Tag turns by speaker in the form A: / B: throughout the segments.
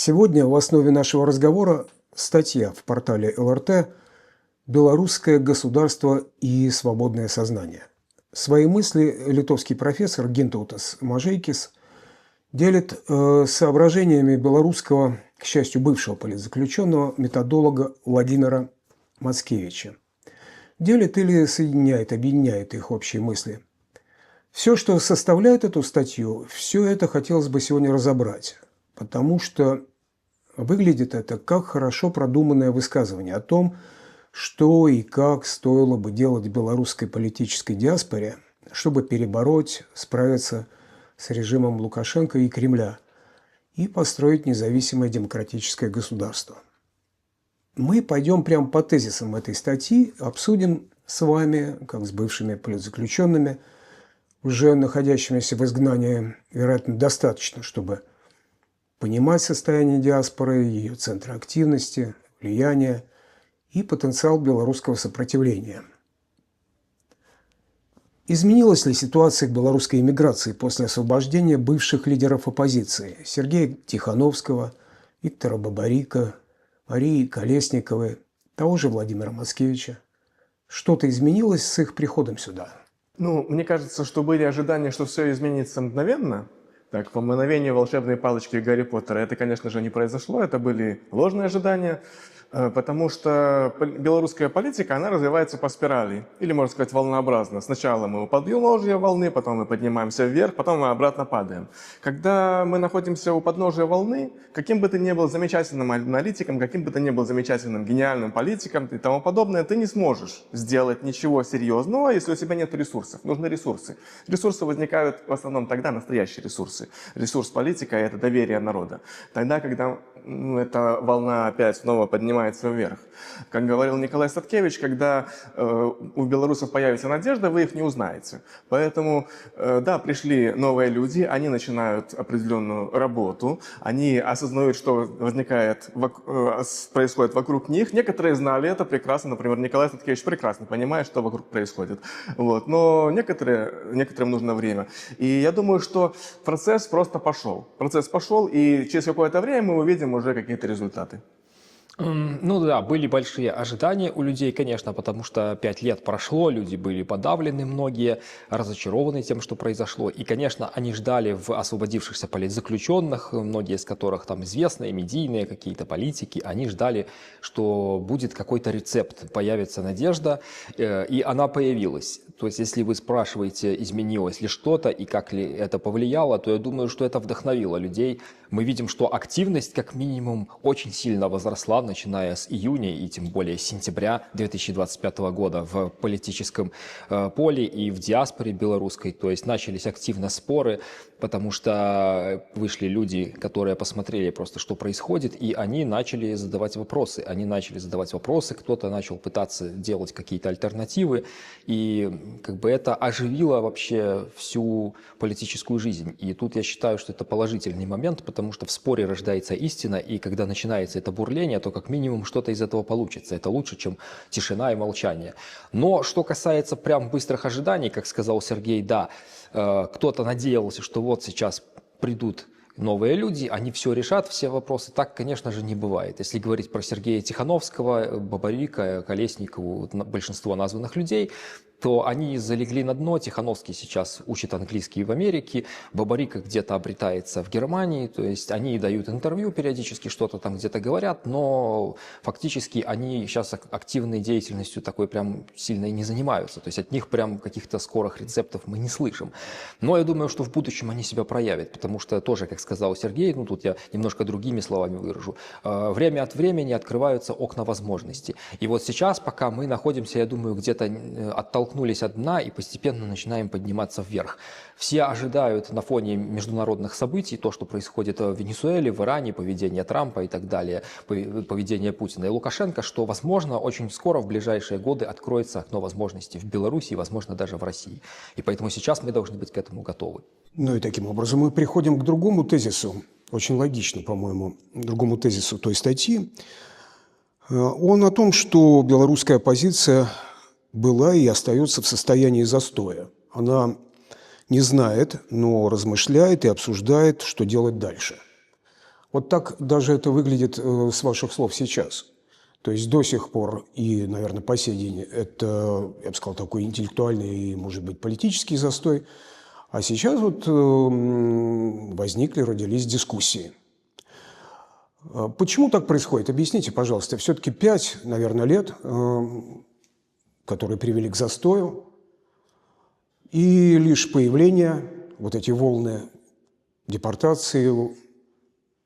A: Сегодня в основе нашего разговора статья в портале ЛРТ «Белорусское государство и свободное сознание». Свои мысли литовский профессор Гинтаутас Мажейкис делит соображениями белорусского, к счастью, бывшего политзаключенного, методолога Владимира Мацкевича. Делит или соединяет, объединяет их общие мысли. Все, что составляет эту статью, все это хотелось бы сегодня разобрать, потому что выглядит это как хорошо продуманное высказывание о том, что и как стоило бы делать белорусской политической диаспоре, чтобы перебороть, справиться с режимом Лукашенко и Кремля и построить независимое демократическое государство. Мы пойдем прямо по тезисам этой статьи, обсудим с вами, как с бывшими политзаключенными, уже находящимися в изгнании, вероятно, достаточно, чтобы понимать состояние диаспоры, ее центры активности, влияния и потенциал белорусского сопротивления. Изменилась ли ситуация к белорусской эмиграции после освобождения бывших лидеров оппозиции Сергея Тихановского, Виктора Бабарика, Марии Колесниковой, того же Владимира Мацкевича? Что-то изменилось с их приходом сюда?
B: Мне кажется, что были ожидания, что все изменится мгновенно. Так, по мгновению волшебной палочки Гарри Поттера это, конечно же, не произошло. Это были ложные ожидания, потому что белорусская политика, она развивается по спирали, или, можно сказать, волнообразно. Сначала мы у подножия волны, потом мы поднимаемся вверх, потом мы обратно падаем. Когда мы находимся у подножия волны, каким бы ты ни был замечательным аналитиком, каким бы ты ни был замечательным гениальным политиком и тому подобное, ты не сможешь сделать ничего серьезного, если у тебя нет ресурсов. Нужны ресурсы. Ресурсы возникают в основном тогда, настоящие ресурсы. Ресурс политика – это доверие народа. Тогда, когда эта волна опять снова поднимается вверх. Как говорил Николай Статкевич, когда у белорусов появится надежда, вы их не узнаете. Поэтому, да, пришли новые люди, они начинают определенную работу, они осознают, что происходит вокруг них. Некоторые знали это прекрасно, например, Николай Статкевич прекрасно понимает, что вокруг происходит. Но некоторым нужно время. И я думаю, что процесс просто пошел. Процесс пошел, и через какое-то время мы увидим уже какие-то результаты.
C: Да, были большие ожидания у людей, конечно, потому что 5 лет прошло, люди были подавлены, многие разочарованы тем, что произошло. И, конечно, они ждали в освободившихся политзаключенных, многие из которых там известные, медийные какие-то политики, они ждали, что будет какой-то рецепт, появится надежда, и она появилась. То есть, если вы спрашиваете, изменилось ли что-то и как ли это повлияло, то я думаю, что это вдохновило людей. Мы видим, что активность, как минимум, очень сильно возросла, начиная с июня и тем более с сентября 2025 года в политическом поле и в диаспоре белорусской. То есть начались активно споры, потому что вышли люди, которые посмотрели просто, что происходит, и они начали задавать вопросы. Кто-то начал пытаться делать какие-то альтернативы, и это оживило вообще всю политическую жизнь. И тут я считаю, что это положительный момент, потому что в споре рождается истина, и когда начинается это бурление, то как минимум что-то из этого получится. Это лучше, чем тишина и молчание. Но что касается прям быстрых ожиданий, как сказал Сергей, да, кто-то надеялся, что вот сейчас придут новые люди, они все решат, все вопросы. Так, конечно же, не бывает. Если говорить про Сергея Тихановского, Бабарика, Колесникову, большинство названных людей, то они залегли на дно. Тихановский сейчас учит английский в Америке, Бабарика где-то обретается в Германии, то есть они дают интервью периодически, что-то там где-то говорят, но фактически они сейчас активной деятельностью такой прям сильно и не занимаются. То есть от них прям каких-то скорых рецептов мы не слышим. Но я думаю, что в будущем они себя проявят, потому что тоже, как сказал Сергей, тут я немножко другими словами выражу, время от времени открываются окна возможностей. И вот сейчас, пока мы находимся, я думаю, где-то оттолкнулись от дна и постепенно начинаем подниматься вверх. Все ожидают на фоне международных событий, то, что происходит в Венесуэле, в Иране, поведение Трампа и так далее, поведение Путина и Лукашенко, что, возможно, очень скоро, в ближайшие годы, откроется окно возможностей в Беларуси и, возможно, даже в России. И поэтому сейчас мы должны быть к этому готовы.
A: И таким образом мы приходим к другому тезису, очень логично, по-моему, другому тезису той статьи. Он о том, что белорусская оппозиция была и остается в состоянии застоя. Она не знает, но размышляет и обсуждает, что делать дальше. Вот так даже это выглядит с ваших слов сейчас. То есть до сих пор и, наверное, по сей день это, я бы сказал, такой интеллектуальный и, может быть, политический застой. А сейчас вот возникли, родились дискуссии. Почему так происходит? Объясните, пожалуйста. Все-таки 5, наверное, лет, которые привели к застою, и лишь появление, вот эти волны депортации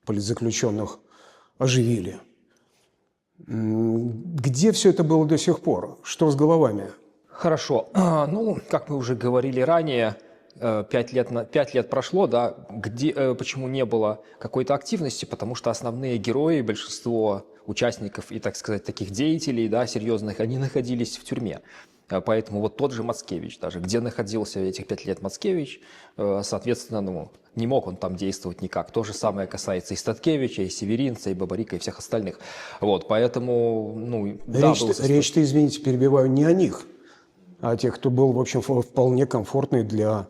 A: политзаключенных оживили. Где все это было до сих пор? Что с головами?
C: Хорошо. Ну, как мы уже говорили ранее, 5 лет прошло, да, почему не было какой-то активности? Потому что основные герои, большинство участников и, так сказать, таких деятелей, да, серьезных, они находились в тюрьме. Поэтому вот тот же Мацкевич даже, где находился этих 5 лет Мацкевич, соответственно, ну, не мог он там действовать никак. То же самое касается и Статкевича, и Северинца, и Бабарика, и всех остальных. Вот, поэтому, ну, да,
A: Речь-то, извините, перебиваю, не о них, а о тех, кто был, в общем, вполне комфортный для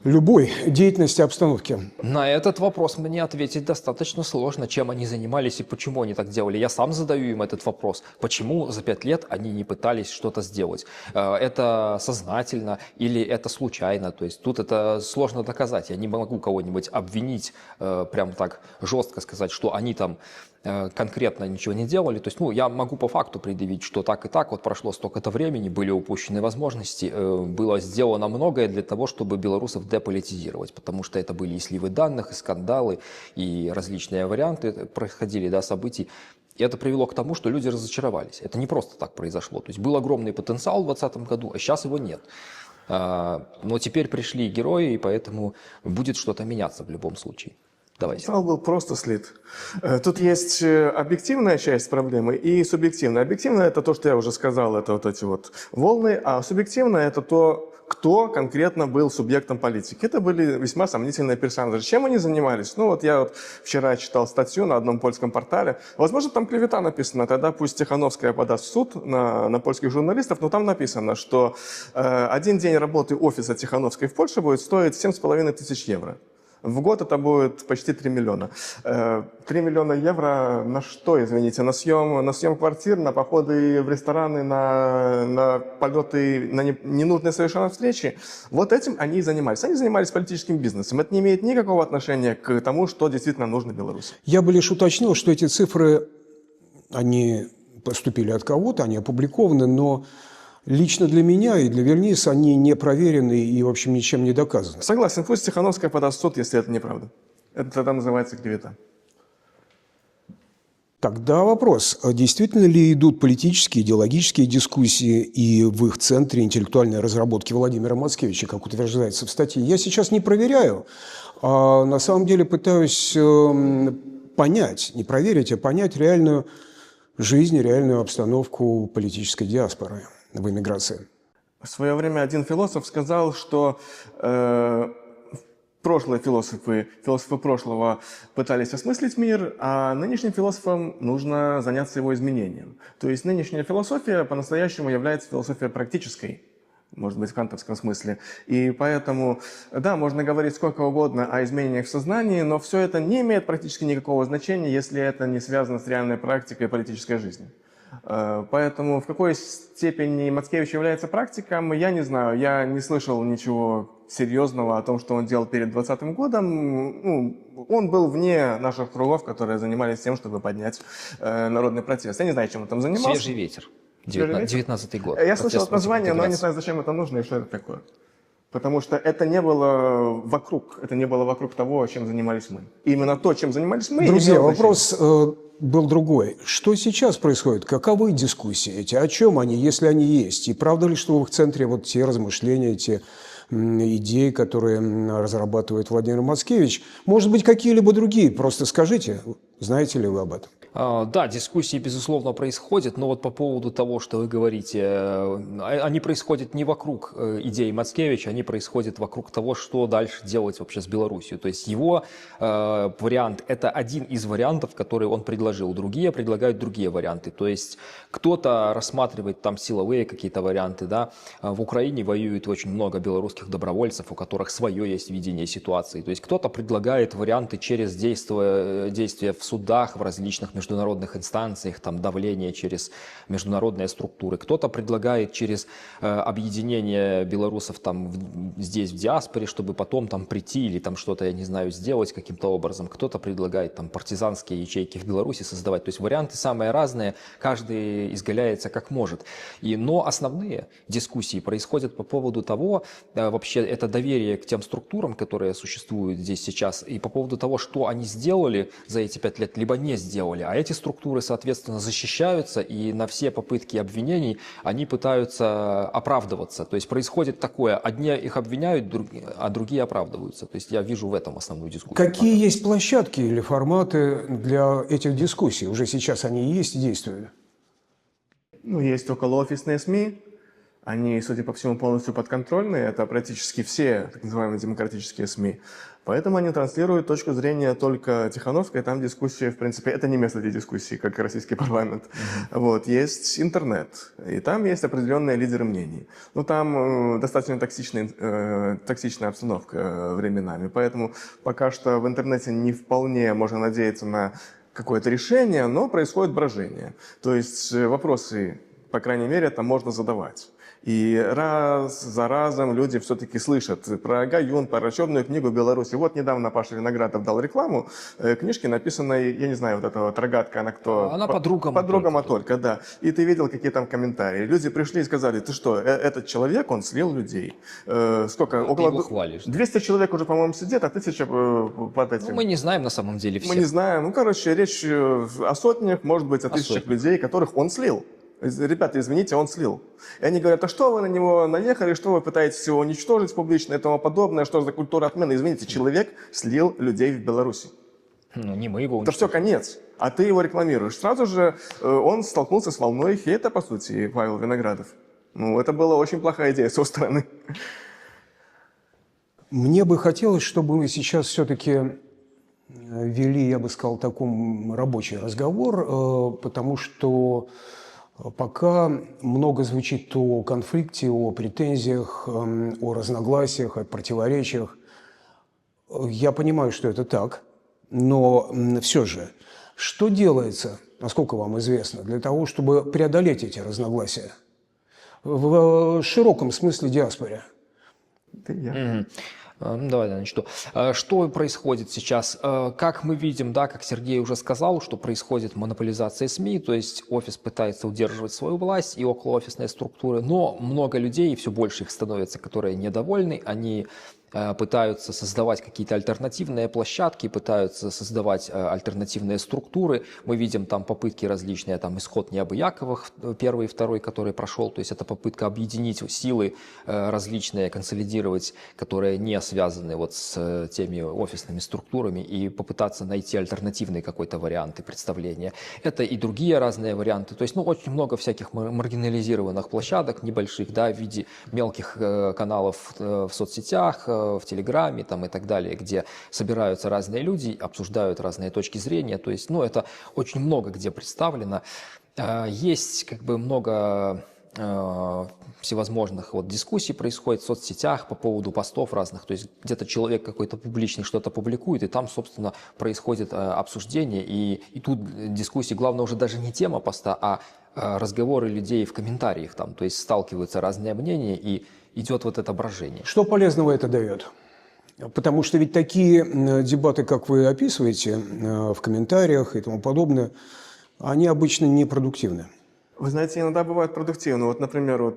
A: любой деятельности, обстановки.
C: На этот вопрос мне ответить достаточно сложно, чем они занимались и почему они так делали. Я сам задаю им этот вопрос. Почему за 5 лет они не пытались что-то сделать? Это сознательно или это случайно? То есть тут это сложно доказать. Я не могу кого-нибудь обвинить, прям так жестко сказать, что они там конкретно ничего не делали. То есть, ну, я могу по факту предъявить, что так и так, вот прошло столько-то времени, были упущены возможности, было сделано многое для того, чтобы белорусов деполитизировать, потому что это были и сливы данных, и скандалы, и различные варианты происходили, да, событий. И это привело к тому, что люди разочаровались. Это не просто так произошло. То есть был огромный потенциал в 2020 году, а сейчас его нет. Но теперь пришли герои, и поэтому будет что-то меняться в любом случае. Давайте.
B: Потенциал был просто слит. Тут есть объективная часть проблемы и субъективная. Объективная – это то, что я уже сказал, это вот эти вот волны, а субъективная – это то, кто конкретно был субъектом политики. Это были весьма сомнительные персонажи. Чем они занимались? Ну вот я вот вчера читал статью на одном польском портале. Возможно, там клевета написана. Тогда пусть Тихановская подаст в суд на польских журналистов, но там написано, что один день работы офиса Тихановской в Польше будет стоить 7500 евро. В год это будет почти 3 миллиона. 3 миллиона евро на что, извините? На съем квартир, на походы в рестораны, на полеты, на ненужные совершенно встречи. Вот этим они и занимались. Они занимались политическим бизнесом. Это не имеет никакого отношения к тому, что действительно нужно Беларуси.
A: Я бы лишь уточнил, что эти цифры, они поступили от кого-то, они опубликованы, но лично для меня и для Верниса они не проверены и, в общем, ничем не доказаны.
B: Согласен, пусть Тихановская подаст в суд, если это неправда. Это тогда называется клевета.
A: Тогда вопрос, а действительно ли идут политические, идеологические дискуссии и в их центре интеллектуальной разработки Владимира Мацкевича, как утверждается в статье? Я сейчас не проверяю, а на самом деле пытаюсь понять, не проверить, а понять реальную жизнь, реальную обстановку политической диаспоры в эмиграции.
B: В свое время один философ сказал, что прошлые философы прошлого пытались осмыслить мир, а нынешним философам нужно заняться его изменением. То есть нынешняя философия по-настоящему является философией практической, может быть, в кантовском смысле. И поэтому, да, можно говорить сколько угодно о изменениях в сознании, но все это не имеет практически никакого значения, если это не связано с реальной практикой политической жизни. Поэтому в какой степени Мацкевич является практиком, я не знаю. Я не слышал ничего серьезного о том, что он делал перед 2020 годом. Ну, он был вне наших кругов, которые занимались тем, чтобы поднять народный протест. Я не знаю, чем он там занимался.
C: Свежий ветер. 19-й год.
B: Я слышал это название, но я не знаю, зачем это нужно и что это такое. Потому что это не было вокруг того, чем занимались мы. Именно то, чем занимались мы.
A: Друзья, вопрос был другой. Что сейчас происходит? Каковы дискуссии эти? О чем они, если они есть? И правда ли, что в их центре вот те размышления, те идеи, которые разрабатывает Владимир Мацкевич? Может быть, какие-либо другие? Просто скажите, знаете ли вы об этом?
C: Да, дискуссии, безусловно, происходят, но вот по поводу того, что вы говорите, они происходят не вокруг идей Мацкевича, они происходят вокруг того, что дальше делать вообще с Беларусью. То есть его вариант – это один из вариантов, который он предложил. Другие предлагают другие варианты. То есть кто-то рассматривает там силовые какие-то варианты. Да? В Украине воюет очень много белорусских добровольцев, у которых свое есть видение ситуации. То есть кто-то предлагает варианты через действия в судах, в различных международных инстанциях, там, давление через международные структуры. Кто-то предлагает через объединение белорусов там, здесь, в диаспоре, чтобы потом там прийти или там что-то, я не знаю, сделать каким-то образом. Кто-то предлагает там партизанские ячейки в Беларуси создавать. То есть варианты самые разные, каждый изгаляется как может. Но основные дискуссии происходят по поводу того, вообще это доверие к тем структурам, которые существуют здесь сейчас, и по поводу того, что они сделали за эти 5 лет, либо не сделали. А эти структуры, соответственно, защищаются, и на все попытки обвинений они пытаются оправдываться. То есть происходит такое, одни их обвиняют, а другие оправдываются. То есть я вижу в этом основную дискуссию.
A: Какие есть площадки или форматы для этих дискуссий? Уже сейчас они есть и действуют?
B: Ну, есть околоофисные СМИ, они, судя по всему, полностью подконтрольные, это практически все так называемые демократические СМИ. Поэтому они транслируют точку зрения только Тихановской, там дискуссии, в принципе, это не место для дискуссии, как российский парламент. Вот, есть интернет, и там есть определенные лидеры мнений. Но там достаточно токсичная обстановка временами, поэтому пока что в интернете не вполне можно надеяться на какое-то решение, но происходит брожение. То есть вопросы, по крайней мере, там можно задавать. И раз за разом люди все-таки слышат про Гаюн, про учебную книгу Беларуси. Вот недавно Паша Виноградов дал рекламу книжки, написанной, я не знаю, вот эта вот рогатка, она кто?
C: Она подруга
B: Матолька, да. И ты видел, какие там комментарии. Люди пришли и сказали, ты что, этот человек, он слил людей. Сколько?
C: Около... Ты его хвалишь.
B: 200 человек уже, по-моему, сидят, а 1000 под этим.
C: Ну, мы не знаем на самом деле всех.
B: Мы не знаем. Ну, короче, речь о сотнях, может быть, о тысячах людей, которых он слил. Ребята, извините, он слил. И они говорят, а что вы на него наехали, что вы пытаетесь его уничтожить публично и тому подобное, что за культура отмены? Извините, человек слил людей в Беларуси.
C: Ну, не мы его
B: уничтожили. Это все, конец. А ты его рекламируешь. Сразу же он столкнулся с волной хейта, по сути, Павел Виноградов. Ну, это была очень плохая идея с его стороны.
A: Мне бы хотелось, чтобы мы сейчас все-таки вели, я бы сказал, такой рабочий разговор, потому что пока много звучит о конфликте, о претензиях, о разногласиях, о противоречиях. Я понимаю, что это так, но все же, что делается, насколько вам известно, для того, чтобы преодолеть эти разногласия в широком смысле диаспоре?
C: Давай, начну. Что происходит сейчас? Как мы видим, да, как Сергей уже сказал, что происходит монополизация СМИ, то есть офис пытается удерживать свою власть и околоофисные структуры, но много людей, и все больше их становится, которые недовольны, они пытаются создавать какие-то альтернативные площадки, пытаются создавать альтернативные структуры. Мы видим там попытки различные, там исход Неабы Яковых, первый и второй, который прошел, то есть это попытка объединить силы различные, консолидировать, которые не связаны вот с теми офисными структурами и попытаться найти альтернативный какой-то вариант и представление. Это и другие разные варианты, то есть очень много всяких маргинализированных площадок, небольших, да, в виде мелких каналов в соцсетях, в Телеграме там, и так далее, где собираются разные люди, обсуждают разные точки зрения. То есть, это очень много где представлено. Есть как бы много всевозможных дискуссий происходит в соцсетях по поводу постов разных. То есть где-то человек какой-то публичный что-то публикует, и там, собственно, происходит обсуждение. И тут дискуссии, главное, уже даже не тема поста, а разговоры людей в комментариях. Там, то есть сталкиваются разные мнения, и идет вот это брожение.
A: Что полезного это дает? Потому что ведь такие дебаты, как вы описываете в комментариях и тому подобное, они обычно непродуктивны.
B: Вы знаете, иногда бывает продуктивно. Вот, например,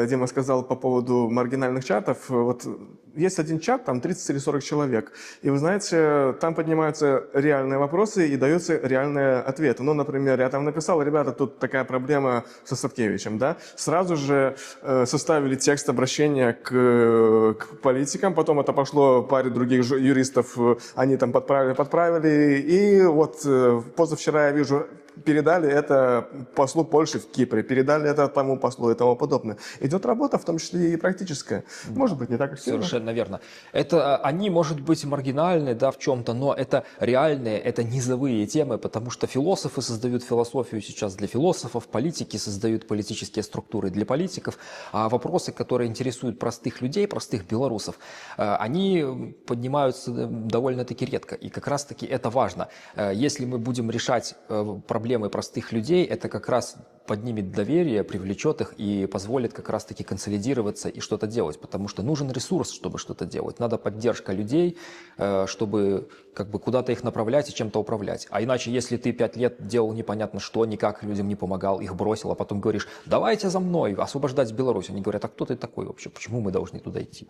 B: Дима сказал по поводу маргинальных чатов. Вот есть один чат, там 30 или 40 человек. И вы знаете, там поднимаются реальные вопросы и даются реальные ответы. Ну, например, я там написал: ребята, тут такая проблема со Саткевичем, да? Сразу же составили текст обращения к политикам, потом это пошло паре других юристов, они там подправили. И вот позавчера, я вижу, передали это послу Польши в Кипре, передали это тому послу и тому подобное. Идет работа, в том числе и практическая. Может быть, не так активно.
C: Совершенно верно. Это они, может быть, маргинальны, да, в чем-то, но это реальные, это низовые темы, потому что философы создают философию сейчас для философов, политики создают политические структуры для политиков, а вопросы, которые интересуют простых людей, простых белорусов, они поднимаются довольно-таки редко, и как раз-таки это важно. Если мы будем решать проблемы простых людей, это как раз поднимет доверие, привлечет их и позволит как раз-таки консолидироваться и что-то делать, потому что нужен ресурс, чтобы что-то делать. Надо поддержка людей, чтобы как бы куда-то их направлять и чем-то управлять. А иначе, если ты 5 лет делал непонятно что, никак людям не помогал, их бросил, а потом говоришь: давайте за мной, освобождать Беларусь. Они говорят: а кто ты такой вообще? Почему мы должны туда идти?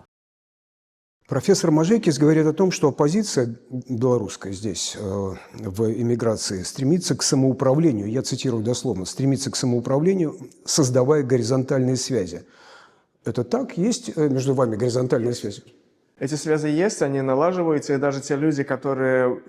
A: Профессор Мажейкис говорит о том, что оппозиция белорусская здесь, в эмиграции, стремится к самоуправлению, я цитирую дословно, стремится к самоуправлению, создавая горизонтальные связи. Это так? Есть между вами горизонтальные связи?
B: Эти связи есть, они налаживаются, и даже те люди, которые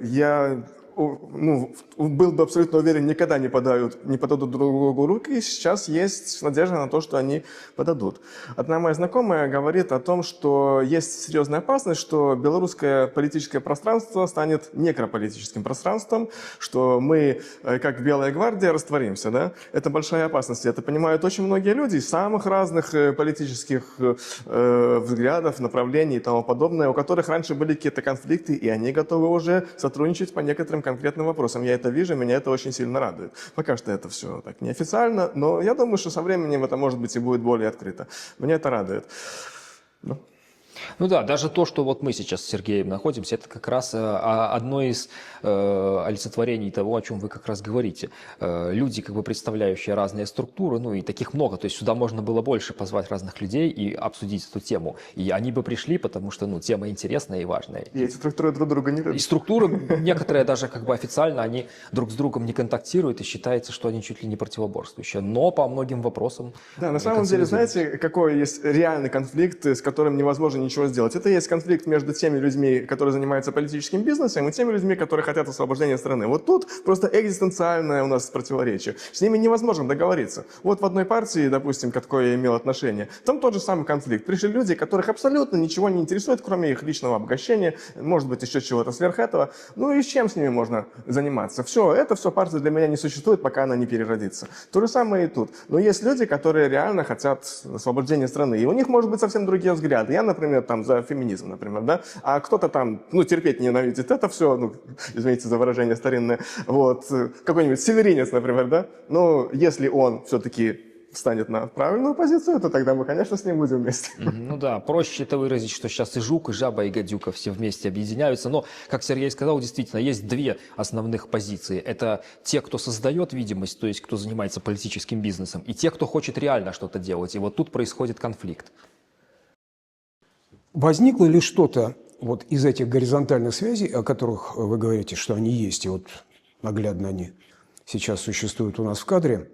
B: был бы абсолютно уверен, никогда не подадут друг другу руки, сейчас есть надежда на то, что они подадут. Одна моя знакомая говорит о том, что есть серьезная опасность, что белорусское политическое пространство станет некрополитическим пространством, что мы, как Белая гвардия, растворимся. Да? Это большая опасность. Это понимают очень многие люди из самых разных политических взглядов, направлений и тому подобное, у которых раньше были какие-то конфликты, и они готовы уже сотрудничать по некоторым конкретным вопросам. Я это вижу, меня это очень сильно радует. Пока что это все так неофициально, но я думаю, что со временем это, может быть, и будет более открыто. Меня это радует.
C: Ну да, даже то, что вот мы сейчас с Сергеем находимся, это как раз одно из олицетворений того, о чем вы как раз говорите. Люди, как бы представляющие разные структуры, ну и таких много, то есть сюда можно было больше позвать разных людей и обсудить эту тему. И они бы пришли, потому что, ну, тема интересная и важная.
B: И эти структуры друг друга не любят.
C: И структуры, некоторые даже как бы официально, они друг с другом не контактируют, и считается, что они чуть ли не противоборствующие. Но по многим вопросам...
B: Да, на самом деле, знаете, какой есть реальный конфликт, с которым невозможно ничего сделать? Это есть конфликт между теми людьми, которые занимаются политическим бизнесом, и теми людьми, которые хотят освобождения страны. Вот тут просто экзистенциальное у нас противоречие. С ними невозможно договориться. Вот в одной партии, допустим, к какой я имел отношение, там тот же самый конфликт. Пришли люди, которых абсолютно ничего не интересует, кроме их личного обогащения, может быть, еще чего-то сверх этого. Ну и с чем с ними можно заниматься? Это все партия для меня не существует, пока она не переродится. То же самое и тут. Но есть люди, которые реально хотят освобождения страны, и у них, может быть, совсем другие взгляды. Я, например, там за феминизм, например, да, а кто-то там, терпеть ненавидит это все, извините за выражение старинное, вот, какой-нибудь северинец, например, да, но если он все-таки встанет на правильную позицию, то тогда мы, конечно, с ним будем вместе.
C: Ну да, проще это выразить, что сейчас и жук, и жаба, и гадюка все вместе объединяются. Но, как Сергей сказал, действительно, есть две основных позиции. Это те, кто создает видимость, то есть кто занимается политическим бизнесом, и те, кто хочет реально что-то делать. И вот тут происходит конфликт.
A: Возникло ли что-то вот из этих горизонтальных связей, о которых вы говорите, что они есть, и вот наглядно они сейчас существуют у нас в кадре,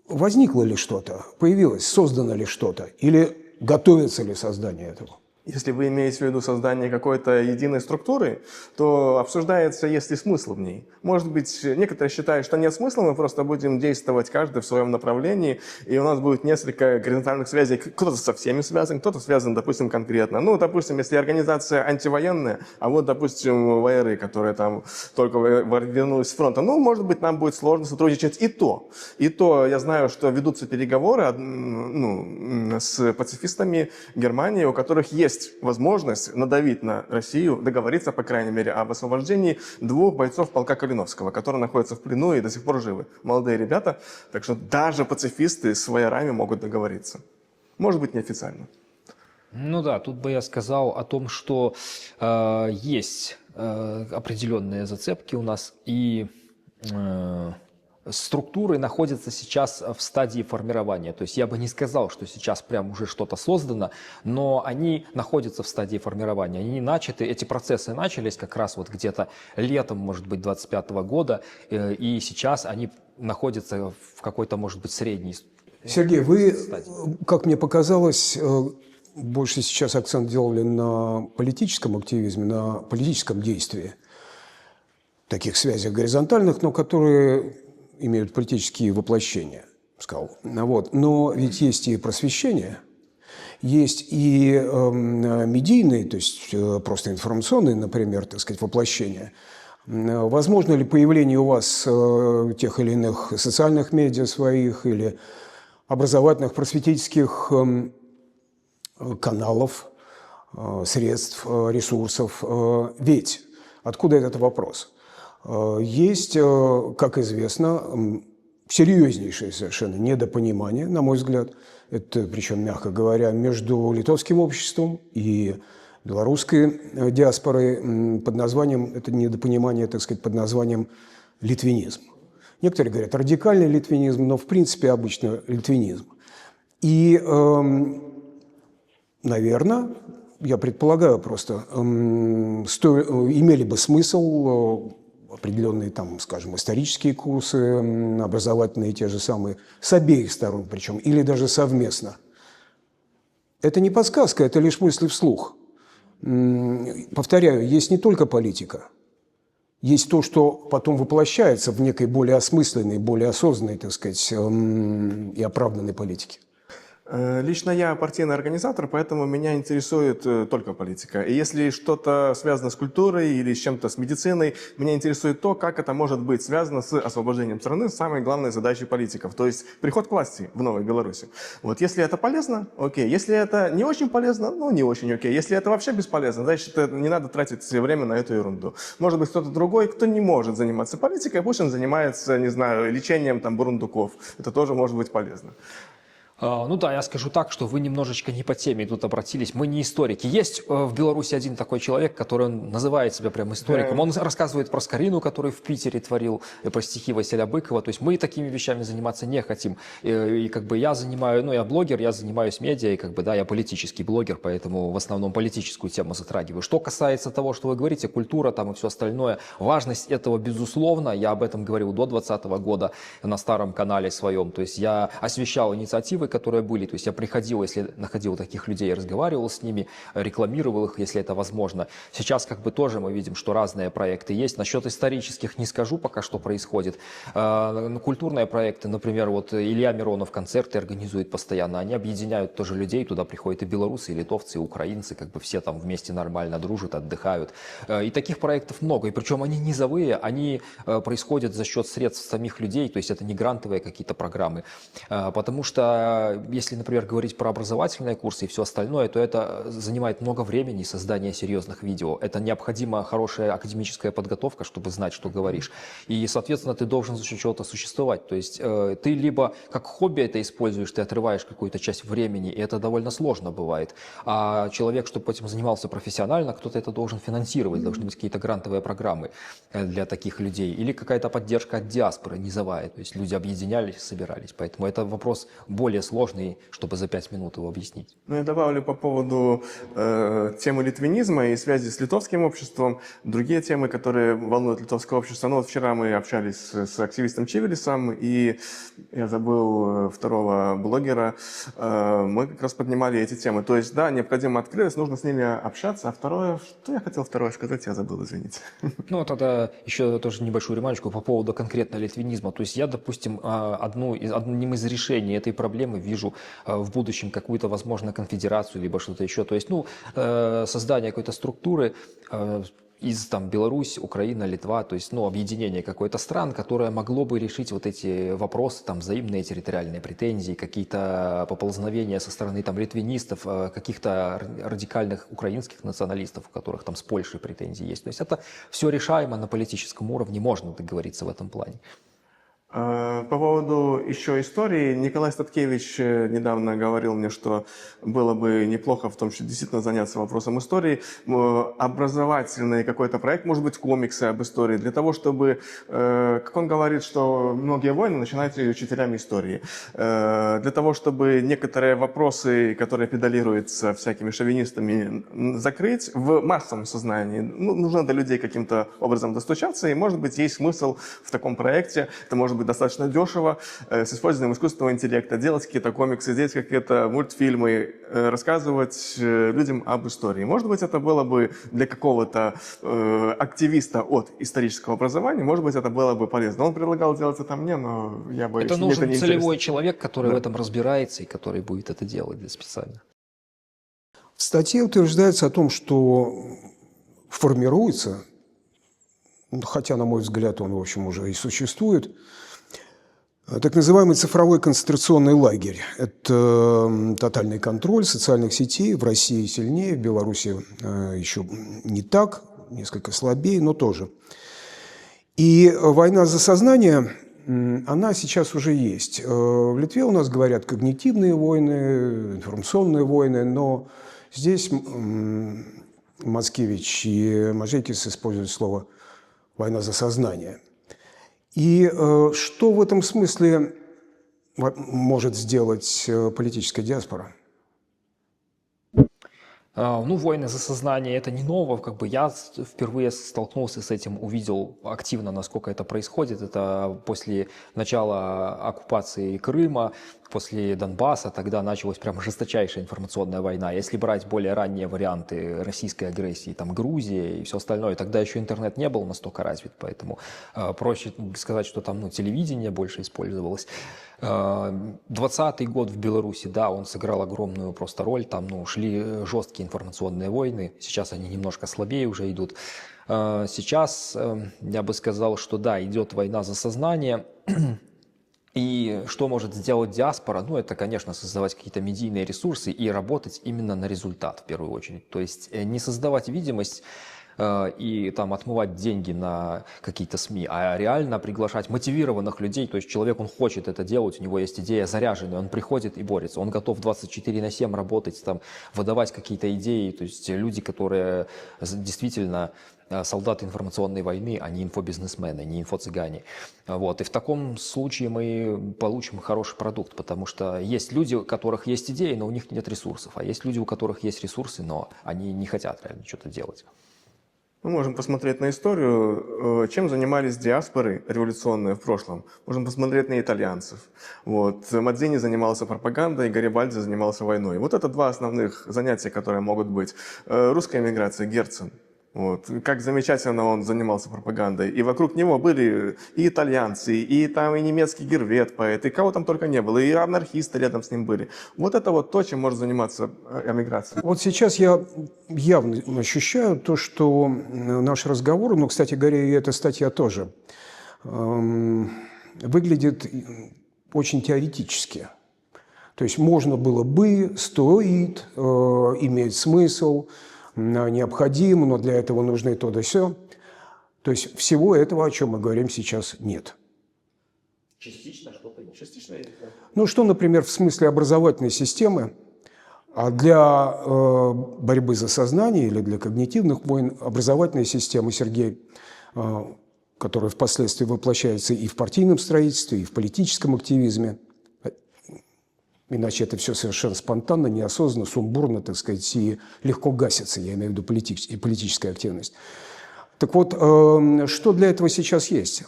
A: возникло ли что-то, появилось, создано ли что-то, или готовится ли создание этого?
B: Если вы имеете в виду создание какой-то единой структуры, то обсуждается, есть ли смысл в ней. Может быть, некоторые считают, что нет смысла, мы просто будем действовать каждый в своем направлении, и у нас будет несколько горизонтальных связей. Кто-то со всеми связан, кто-то связан, допустим, конкретно. допустим, если организация антивоенная, а вот, допустим, ВРы, которые там только вернулись с фронта, может быть, нам будет сложно сотрудничать и то. И то я знаю, что ведутся переговоры с пацифистами Германии, у которых есть возможность надавить на Россию, договориться, по крайней мере, об освобождении 2 бойцов полка Калиновского, которые находятся в плену и до сих пор живы. Молодые ребята, так что даже пацифисты с воярами могут договориться. Может быть, неофициально.
C: Ну да, тут бы я сказал о том, что есть определенные зацепки у нас, и структуры находятся сейчас в стадии формирования. То есть я бы не сказал, что сейчас прям уже что-то создано, но они находятся в стадии формирования. Они начаты, эти процессы начались как раз вот где-то летом, может быть, 2025 года, и сейчас они находятся в какой-то, может быть, средней
A: Сергей, вы,
C: стадии.
A: как мне показалось, больше сейчас акцент делали на политическом активизме, на политическом действии, таких связях горизонтальных, но которые имеют политические воплощения, сказал. Вот. Но ведь есть и просвещение, есть и медийные, то есть просто информационные, например, так сказать, воплощения. Возможно ли появление у вас тех или иных социальных медиа своих или образовательных, просветительских каналов, средств, ресурсов? Ведь откуда этот вопрос? Есть, как известно, серьезнейшее совершенно недопонимание, на мой взгляд, это, причем, мягко говоря, между литовским обществом и белорусской диаспорой под названием, это недопонимание, так сказать, под названием литвинизм. Некоторые говорят радикальный литвинизм, но в принципе обычно литвинизм. И, наверное, я предполагаю просто, имели бы смысл определенные, там, скажем, исторические курсы, образовательные те же самые, с обеих сторон причем, или даже совместно. Это не подсказка, это лишь мысли вслух. Повторяю, есть не только политика, есть то, что потом воплощается в некой более осмысленной, более осознанной, так сказать, и оправданной политике.
B: Лично я партийный организатор, поэтому меня интересует только политика. И если что-то связано с культурой или с чем-то с медициной, меня интересует то, как это может быть связано с освобождением страны, самой главной задачей политиков, то есть приход к власти в Новой Беларуси. Вот если это полезно, окей. Если это не очень полезно, ну не очень окей. Если это вообще бесполезно, значит не надо тратить время на эту ерунду. Может быть кто-то другой, кто не может заниматься политикой, пусть он занимается, не знаю, лечением там бурундуков. Это тоже может быть полезно.
C: Ну да, я скажу так, что вы немножечко не по теме тут обратились. Мы не историки. Есть в Беларуси один такой человек, который называет себя прям историком. Он рассказывает про Скорину, который в Питере творил, про стихи Василия Быкова. То есть мы такими вещами заниматься не хотим. И как бы я занимаю, ну я блогер, я занимаюсь медиа, и как бы да, я политический блогер, поэтому в основном политическую тему затрагиваю. Что касается того, что вы говорите, культура там и все остальное, важность этого безусловно. Я об этом говорил до 2020 года на старом канале своем. То есть я освещал инициативы, которые были. То есть я приходил, если находил таких людей, разговаривал с ними, рекламировал их, если это возможно. Сейчас как бы тоже мы видим, что разные проекты есть. Насчет исторических не скажу пока, что происходит. Культурные проекты, например, вот Илья Миронов концерты организует постоянно. Они объединяют тоже людей. Туда приходят и белорусы, и литовцы, и украинцы. Как бы все там вместе нормально дружат, отдыхают. И таких проектов много. И причем они низовые, они происходят за счет средств самих людей. То есть это не грантовые какие-то программы. Потому что если, например, говорить про образовательные курсы и все остальное, то это занимает много времени, создание серьезных видео. Это необходима хорошая академическая подготовка, чтобы знать, что говоришь. И, соответственно, ты должен за счет чего-то существовать. То есть ты либо как хобби это используешь, ты отрываешь какую-то часть времени, и это довольно сложно бывает. А человек, чтобы этим занимался профессионально, кто-то это должен финансировать, должны быть какие-то грантовые программы для таких людей. Или какая-то поддержка от диаспоры низовая. То есть люди объединялись, собирались. Поэтому это вопрос более сложный, чтобы за 5 минут его объяснить.
B: Ну, я добавлю по поводу темы литвинизма и связи с литовским обществом. Другие темы, которые волнуют литовское общество. Ну, вот вчера мы общались с активистом Чивилисом, и я забыл второго блогера. Мы как раз поднимали эти темы. То есть, да, необходима открытость, нужно с ними общаться. А второе, что я хотел второе сказать, я забыл, извините.
C: Ну, тогда еще тоже небольшую ремарочку по поводу конкретно литвинизма. То есть я, допустим, одним из решений этой проблемы вижу в будущем какую-то, возможно, конфедерацию, либо что-то еще. То есть, создание какой-то структуры из там Беларусь, Украина, Литва, то есть, объединение какой-то стран, которое могло бы решить вот эти вопросы, там, взаимные территориальные претензии, какие-то поползновения со стороны там литвинистов, каких-то радикальных украинских националистов, у которых там с Польшей претензии есть. То есть это все решаемо на политическом уровне, можно договориться в этом плане.
B: По поводу еще истории, Николай Статкевич недавно говорил мне, что было бы неплохо в том числе действительно заняться вопросом истории. Образовательный какой-то проект, может быть, комиксы об истории, для того, чтобы, как он говорит, что многие войны начинаются учителями истории. Для того, чтобы некоторые вопросы, которые педалируются всякими шовинистами, закрыть в массовом сознании, нужно до людей каким-то образом достучаться, и, может быть, есть смысл в таком проекте. Это может быть достаточно дешево, с использованием искусственного интеллекта, делать какие-то комиксы, делать какие-то мультфильмы, рассказывать людям об истории. Может быть, это было бы для какого-то активиста от исторического образования, может быть, это было бы полезно. Он предлагал делать это мне, но я боюсь,
C: Это
B: мне
C: нужен
B: не
C: целевой
B: интересно.
C: человек, который
B: Да.
C: в этом разбирается и который будет это делать специально.
A: В статье утверждается о том, что формируется, хотя, на мой взгляд, он, в общем, уже и существует, так называемый цифровой концентрационный лагерь. Это тотальный контроль социальных сетей. В России сильнее, в Беларуси еще не так, несколько слабее, но тоже. И война за сознание, она сейчас уже есть. В Литве у нас говорят когнитивные войны, информационные войны, но здесь Мацкевич и Мажейкис используют слово «война за сознание». И что в этом смысле может сделать политическая диаспора?
C: Ну, войны за сознание – это не ново. Как бы я впервые столкнулся с этим, увидел активно, насколько это происходит. Это после начала оккупации Крыма, после Донбасса, тогда началась прям жесточайшая информационная война. Если брать более ранние варианты российской агрессии, там Грузия и все остальное, тогда еще интернет не был настолько развит, поэтому проще сказать, что там телевидение больше использовалось. 20-й год в Беларуси, да, он сыграл огромную просто роль, там шли жесткие информационные войны, сейчас они немножко слабее уже идут. Сейчас я бы сказал, что да, идет война за сознание. И что может сделать диаспора? Ну, это, конечно, создавать какие-то медийные ресурсы и работать именно на результат в первую очередь. То есть не создавать видимость и там отмывать деньги на какие-то СМИ, а реально приглашать мотивированных людей. То есть человек, он хочет это делать, у него есть идея заряженная, он приходит и борется. Он готов 24/7 работать, там, выдавать какие-то идеи. То есть люди, которые действительно солдаты информационной войны, а не инфобизнесмены, не инфо-цыгане. Вот. И в таком случае мы получим хороший продукт, потому что есть люди, у которых есть идеи, но у них нет ресурсов, а есть люди, у которых есть ресурсы, но они не хотят реально что-то делать.
B: Мы можем посмотреть на историю, чем занимались диаспоры революционные в прошлом. Можем посмотреть на итальянцев. Вот. Мадзини занимался пропагандой, Гарибальди занимался войной. Вот это два основных занятия, которые могут быть. Русская эмиграция, Герцен. Вот. Как замечательно он занимался пропагандой. И вокруг него были и итальянцы, и там и немецкий Гервет, поэт, и кого там только не было, и анархисты рядом с ним были. Вот это вот то, чем может заниматься эмиграция.
A: Вот сейчас я явно ощущаю то, что наш разговор, ну, кстати говоря, и эта статья тоже, выглядит очень теоретически. То есть можно было бы, стоит, имеет смысл, необходимо, но для этого нужно и то да сё. То есть всего этого, о чем мы говорим сейчас, нет.
C: Частично что-то есть.
B: Частично есть, да.
A: Ну, что, например, в смысле образовательной системы, а для борьбы за сознание или для когнитивных войн образовательной системы, Сергей, которая впоследствии воплощается и в партийном строительстве, и в политическом активизме, иначе это все совершенно спонтанно, неосознанно, сумбурно, так сказать, и легко гасится, я имею в виду политическая активность. Так вот, что для этого сейчас есть?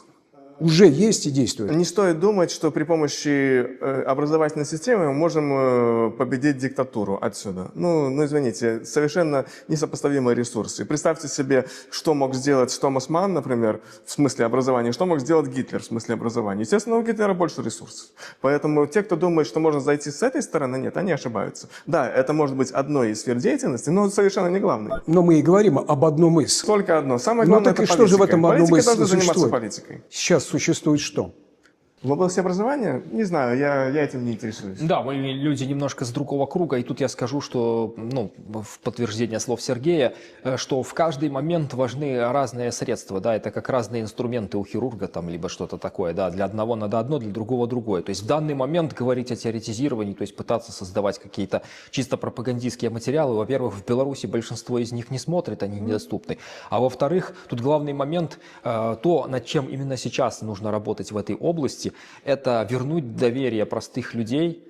A: Уже есть и действует.
B: Не стоит думать, что при помощи образовательной системы мы можем победить диктатуру отсюда. Ну, извините, совершенно несопоставимые ресурсы. Представьте себе, что мог сделать Томас Манн, например, в смысле образования, что мог сделать Гитлер в смысле образования. Естественно, у Гитлера больше ресурсов. Поэтому те, кто думает, что можно зайти с этой стороны, нет, они ошибаются. Да, это может быть одной из сфер деятельности, но совершенно не главной.
A: Но мы и говорим об одном из.
B: Только одно. Самое
A: Ну
B: главное,
A: так
B: это
A: и что же в
B: политика.
A: этом одном
B: Политики
A: из
B: должны заниматься
A: существует?
B: политикой.
A: Сейчас существует что?
B: В области образования, не знаю, я этим не интересуюсь.
C: Да, мы люди немножко с другого круга, и тут я скажу, что, ну, в подтверждение слов Сергея, что в каждый момент важны разные средства, да, это как разные инструменты у хирурга там, либо что-то такое, да, для одного надо одно, для другого другое. То есть в данный момент говорить о теоретизировании, то есть пытаться создавать какие-то чисто пропагандистские материалы, во-первых, в Беларуси большинство из них не смотрит, они недоступны, а во-вторых, тут главный момент, то, над чем именно сейчас нужно работать в этой области, это вернуть доверие простых людей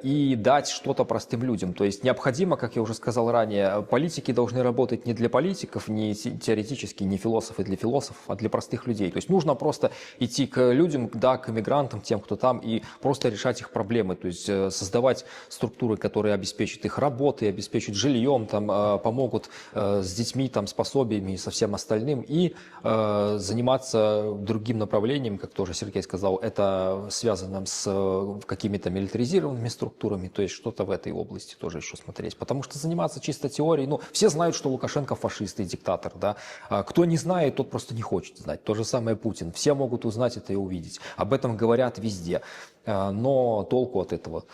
C: и дать что-то простым людям. То есть необходимо, как я уже сказал ранее, политики должны работать не для политиков, не теоретически, не философы для философов, а для простых людей. То есть нужно просто идти к людям, да, к иммигрантам, тем, кто там, и просто решать их проблемы. То есть создавать структуры, которые обеспечат их работой, обеспечат жильем, там, помогут с детьми, там, с пособиями и со всем остальным. И заниматься другим направлением, как тоже Сергей сказал, это связано с какими-то милитаризированными структурами, то есть что-то в этой области тоже еще смотреть. Потому что заниматься чисто теорией, ну, все знают, что Лукашенко фашист и диктатор, да. Кто не знает, тот просто не хочет знать. То же самое Путин. Все могут узнать это и увидеть. Об этом говорят везде. Но толку от этого.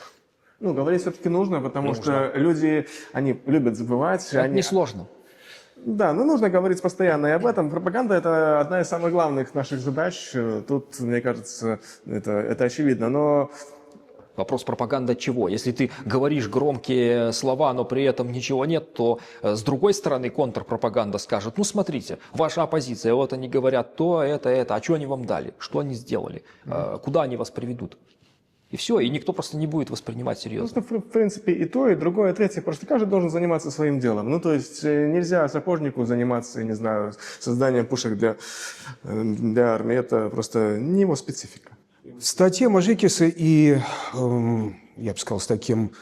B: Ну, говорить все-таки нужно, потому что люди, они любят забывать.
C: Это несложно.
B: Да, ну нужно говорить постоянно и об этом. Пропаганда – это одна из самых главных наших задач. Тут, мне кажется, это очевидно. Но
C: вопрос пропаганда чего? Если ты говоришь громкие слова, но при этом ничего нет, то с другой стороны контрпропаганда скажет, ну смотрите, ваша оппозиция, вот они говорят то, это, а что они вам дали? Что они сделали? Куда они вас приведут? И все, и никто просто не будет воспринимать серьезно.
B: просто, в принципе, и то, и другое, и третье. Просто каждый должен заниматься своим делом. Ну, то есть нельзя сапожнику заниматься, не знаю, созданием пушек для армии. Это просто не его специфика.
A: В статье Мажикиса и, я бы сказал, с таким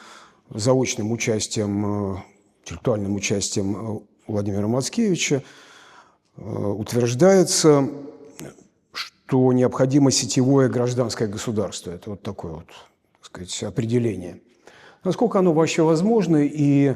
A: заочным участием, интеллектуальным участием Владимира Мацкевича утверждается, что необходимо сетевое гражданское государство. Это вот такое вот, так сказать, определение. Насколько оно вообще возможно, и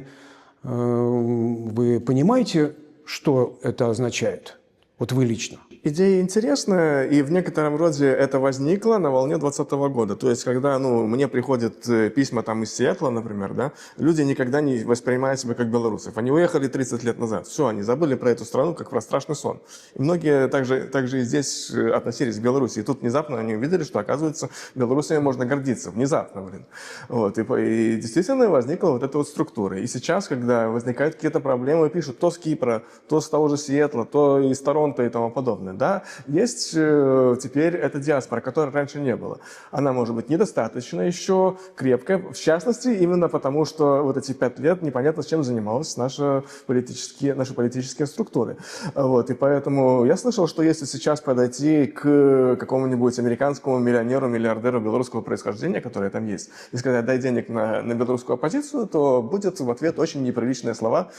A: вы понимаете, что это означает? Вот вы лично.
B: Идея интересная, и в некотором роде это возникло на волне 2020 года. То есть, когда мне приходят письма там из Сиэтла, например, да, люди никогда не воспринимают себя как белорусов. Они уехали 30 лет назад. Все, они забыли про эту страну, как про страшный сон. И многие также и здесь относились к Беларуси. И тут внезапно они увидели, что, оказывается, белорусами можно гордиться. Внезапно, блин. Вот. И действительно возникла вот эта вот структура. И сейчас, когда возникают какие-то проблемы, пишут то с Кипра, то с того же Сиэтла, то из Торонто и тому подобное. Да, есть теперь эта диаспора, которой раньше не было. Она может быть недостаточно еще крепкая, в частности, именно потому, что вот эти 5 лет непонятно, с чем занималась наши политические структуры. Вот, и поэтому я слышал, что если сейчас подойти к какому-нибудь американскому миллионеру, миллиардеру белорусского происхождения, который там есть, и сказать, дай денег на белорусскую оппозицию, то будет в ответ очень неприличные слова,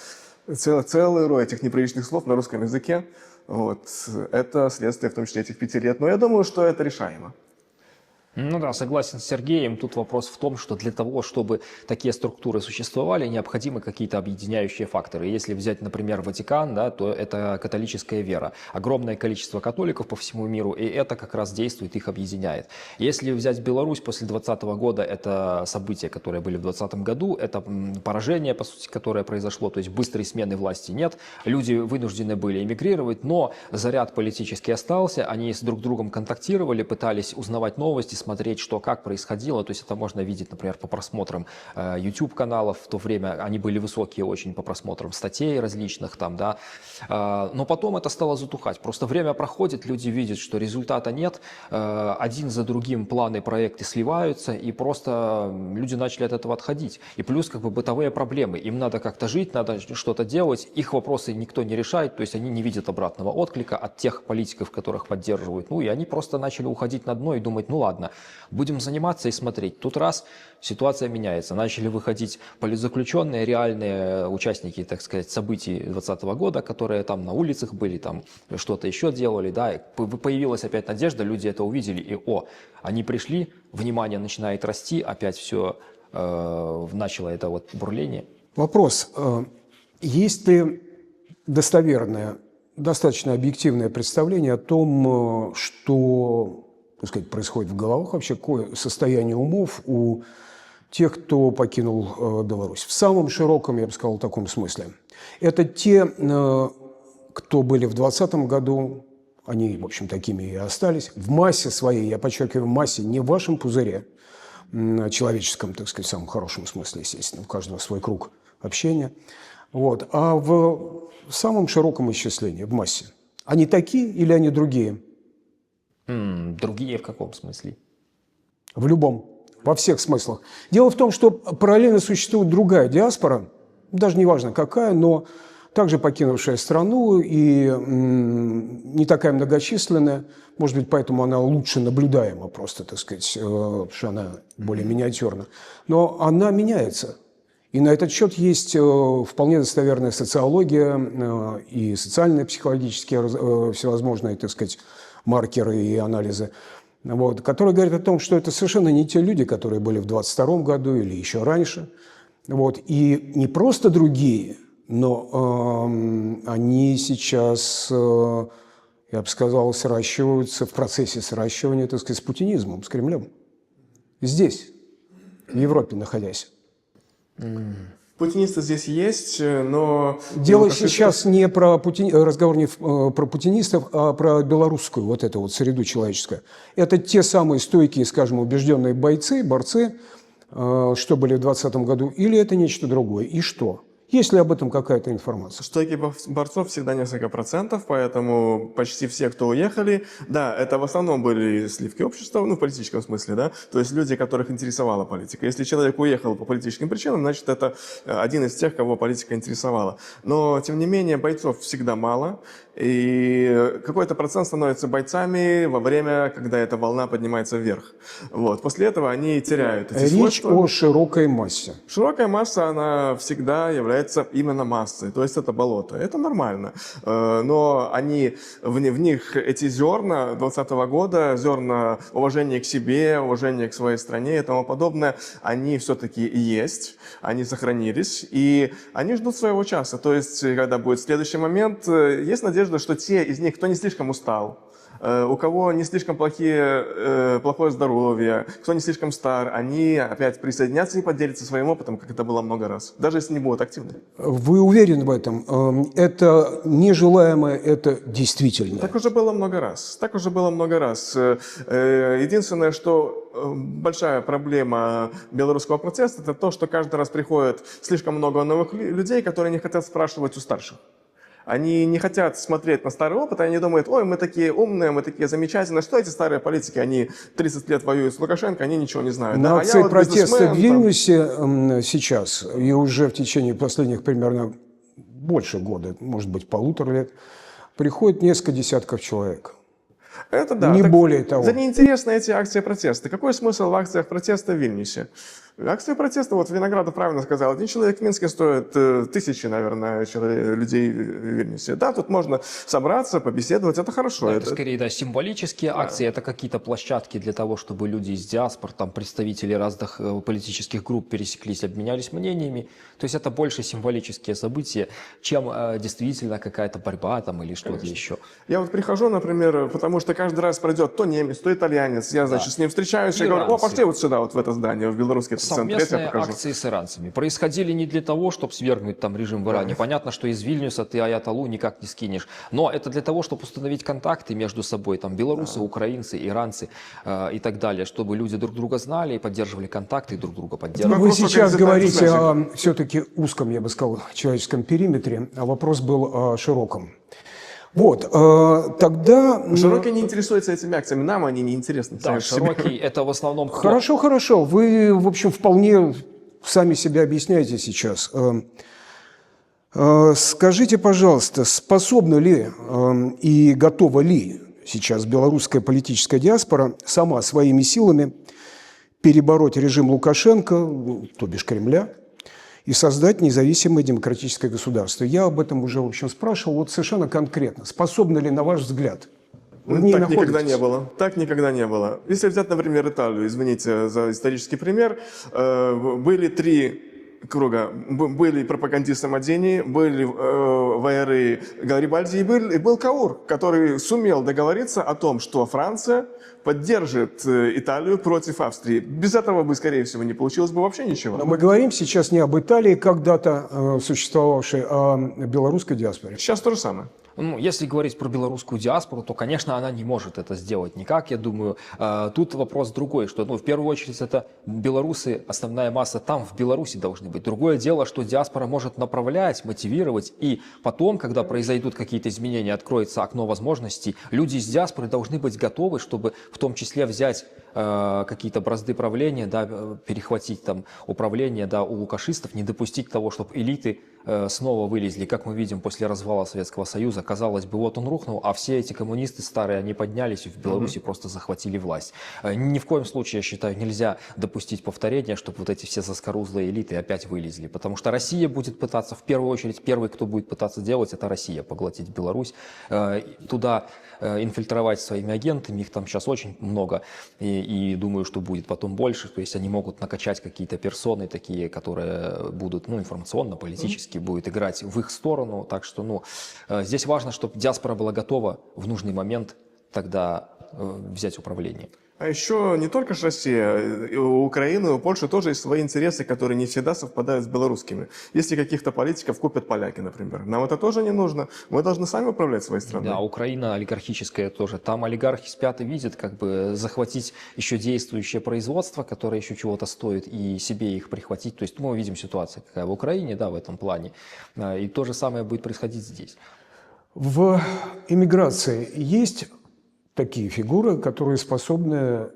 B: целый рой этих неприличных слов на русском языке. Вот. Это следствие, в том числе, этих 5 лет. Но я думаю, что это решаемо.
C: Ну да, согласен с Сергеем. Тут вопрос в том, что для того, чтобы такие структуры существовали, необходимы какие-то объединяющие факторы. Если взять, например, Ватикан, да, то это католическая вера. Огромное количество католиков по всему миру, и это как раз действует, их объединяет. Если взять Беларусь после 2020 года, это события, которые были в 2020 году, это поражение, по сути, которое произошло, то есть быстрой смены власти нет, люди вынуждены были эмигрировать, но заряд политический остался, они с друг другом контактировали, пытались узнавать новости, смотреть, что как происходило. То есть это можно видеть, например, по просмотрам YouTube-каналов. В то время они были высокие очень по просмотрам статей различных там, да. Но потом это стало затухать. Просто время проходит, люди видят, что результата нет. Один за другим планы, проекты сливаются, и просто люди начали от этого отходить. И плюс как бы бытовые проблемы. Им надо как-то жить, надо что-то делать. Их вопросы никто не решает, то есть они не видят обратного отклика от тех политиков, которых поддерживают. Ну и они просто начали уходить на дно и думать, ну ладно, будем заниматься и смотреть. Тут раз, ситуация меняется. Начали выходить политзаключенные, реальные участники, так сказать, событий 2020 года, которые там на улицах были, там что-то еще делали, да. Появилась опять надежда, люди это увидели, и они пришли, внимание начинает расти, опять все начало это вот бурление.
A: Вопрос. Есть ли достоверное, достаточно объективное представление о том, что так сказать, происходит в головах вообще, какое состояние умов у тех, кто покинул Беларусь. В самом широком, я бы сказал, таком смысле. Это те, кто были в 2020 году, они, в общем, такими и остались. В массе своей, я подчеркиваю, в массе, не в вашем пузыре, человеческом, так сказать, в самом хорошем смысле, естественно, у каждого свой круг общения, вот, а в самом широком исчислении, в массе. Они такие или они другие?
C: Другие в каком смысле?
A: В любом, во всех смыслах. Дело в том, что параллельно существует другая диаспора, даже не важно какая, но также покинувшая страну и не такая многочисленная, может быть, поэтому она лучше наблюдаема просто, так сказать, потому что она более миниатюрна. Но она меняется. И на этот счет есть вполне достоверная социология и социальные, психологические всевозможные, так сказать, маркеры и анализы, вот, которые говорят о том, что это совершенно не те люди, которые были в 22 году или еще раньше. Вот, и не просто другие, но они сейчас, я бы сказал, сращиваются в процессе сращивания, так сказать, с путинизмом, с Кремлем. Здесь, в Европе находясь.
B: Путинисты здесь есть, но...
A: Дело сейчас не про разговор не про путинистов, а про белорусскую вот эту вот среду человеческую. Это те самые стойкие, скажем, убежденные бойцы, борцы, что были в 2020 году, или это нечто другое? И что? Есть ли об этом какая-то информация?
B: Стойких борцов всегда несколько процентов, поэтому почти все, кто уехали, да, это в основном были сливки общества, ну, в политическом смысле, да, то есть люди, которых интересовала политика. Если человек уехал по политическим причинам, значит, это один из тех, кого политика интересовала. Но, тем не менее, бойцов всегда мало, и какой-то процент становится бойцами во время, когда эта волна поднимается вверх. Вот. После этого они теряют эти свойства.
A: Речь о широкой массе.
B: Широкая масса, она всегда является именно массой, то есть это болото. Это нормально. Но они, в них эти зерна 2020 года, зерна уважения к себе, уважения к своей стране и тому подобное, они все-таки есть, они сохранились, и они ждут своего часа. То есть, когда будет следующий момент, есть надежда, что те из них, кто не слишком устал, у кого не слишком плохое здоровье, кто не слишком стар, они опять присоединятся и поделятся своим опытом, как это было много раз, даже если не будут активны.
A: Вы уверены в этом? Это нежелаемое, это действительно?
B: Так уже было много раз. Так уже было много раз. Единственное, что большая проблема белорусского протеста, это то, что каждый раз приходит слишком много новых людей, которые не хотят спрашивать у старших. Они не хотят смотреть на старый опыт, они думают, ой, мы такие умные, мы такие замечательные, что эти старые политики, они 30 лет воюют с Лукашенко, они ничего не знают.
A: На
B: Да,
A: акции
B: вот
A: протеста в Вильнюсе сейчас, и уже в течение последних примерно больше года, может быть, 1,5 лет, приходит несколько десятков человек.
B: Это да.
A: Не более того.
B: Да неинтересны эти акции протеста. Какой смысл в акциях протеста в Вильнюсе? Акции протеста, вот Виноградов правильно сказал, один человек в Минске стоит тысячи, наверное, людей в Вильнюсе. Да, тут можно собраться, побеседовать, это хорошо.
C: Да, это скорее, да, символические акции, это какие-то площадки для того, чтобы люди из диаспор, там, представители разных политических групп пересеклись, обменялись мнениями. То есть это больше символические события, чем действительно какая-то борьба там или что-то еще.
B: Я вот прихожу, например, потому что каждый раз пройдет то немец, то итальянец, я, значит, с ним встречаюсь, и говорю, о, пошли вот сюда, вот в это здание, в белорусский центр.
C: Совместные акции с иранцами происходили не для того, чтобы свергнуть там режим в Иране. Понятно, что из Вильнюса ты Аятоллу никак не скинешь. Но это для того, чтобы установить контакты между собой, там белорусы, украинцы, иранцы и так далее, чтобы люди друг друга знали и поддерживали контакты и друг друга поддерживали.
A: Вы сейчас говорите о все-таки узком, я бы сказал, человеческом периметре, а вопрос был о широком. Вот, тогда...
B: Широкий не интересуется этими акциями, нам они не интересны.
C: Да, широкий это в основном...
A: Хорошо, хорошо. Вы, в общем, вполне сами себя объясняете сейчас. Скажите, пожалуйста, способна ли и готова ли сейчас белорусская политическая диаспора сама своими силами перебороть режим Лукашенко, то бишь Кремля, и создать независимое демократическое государство? Я об этом уже, в общем, спрашивал. Вот совершенно конкретно. Способна ли, на ваш взгляд?
B: Так никогда не было. Так никогда не было. Если взять, например, Италию, извините за исторический пример, были 3 круга были пропагандисты Мадини, были вояры Гарибальди и был Каур, который сумел договориться о том, что Франция поддержит Италию против Австрии. Без этого бы, скорее всего, не получилось бы вообще ничего.
A: Но мы говорим сейчас не об Италии, когда-то существовавшей, а о белорусской диаспоре.
B: Сейчас то же самое.
C: Ну, если говорить про белорусскую диаспору, то, конечно, она не может это сделать никак, я думаю. Тут вопрос другой, что, в первую очередь, это белорусы, основная масса там, в Беларуси должны быть. Другое дело, что диаспора может направлять, мотивировать, и потом, когда произойдут какие-то изменения, откроется окно возможностей, люди из диаспоры должны быть готовы, чтобы в том числе взять какие-то бразды правления, да, перехватить там управление, да, у лукашистов, не допустить того, чтобы элиты снова вылезли, как мы видим после развала Советского Союза. Казалось бы, вот он рухнул, а все эти коммунисты старые, они поднялись и в Беларуси просто захватили власть. Ни в коем случае, я считаю, нельзя допустить повторения, чтобы вот эти все заскорузлые элиты опять вылезли, потому что Россия будет пытаться, в первую очередь, первый, кто будет пытаться делать, это Россия, поглотить Беларусь, туда инфильтровать своими агентами, их там сейчас очень много, и думаю, что будет потом больше, то есть они могут накачать какие-то персоны такие, которые будут, информационно, политически будут играть в их сторону, так что, здесь важно, чтобы диаспора была готова в нужный момент тогда взять управление.
B: А еще не только же Россия, у Украины, у Польши тоже есть свои интересы, которые не всегда совпадают с белорусскими. Если каких-то политиков купят поляки, например, нам это тоже не нужно. Мы должны сами управлять своей страной.
C: Да, Украина олигархическая тоже. Там олигархи спят и видят, как бы захватить еще действующее производство, которое еще чего-то стоит, и себе их прихватить. То есть мы видим ситуацию, какая в Украине, да, в этом плане. И то же самое будет происходить здесь.
A: В эмиграции есть такие фигуры, которые способны,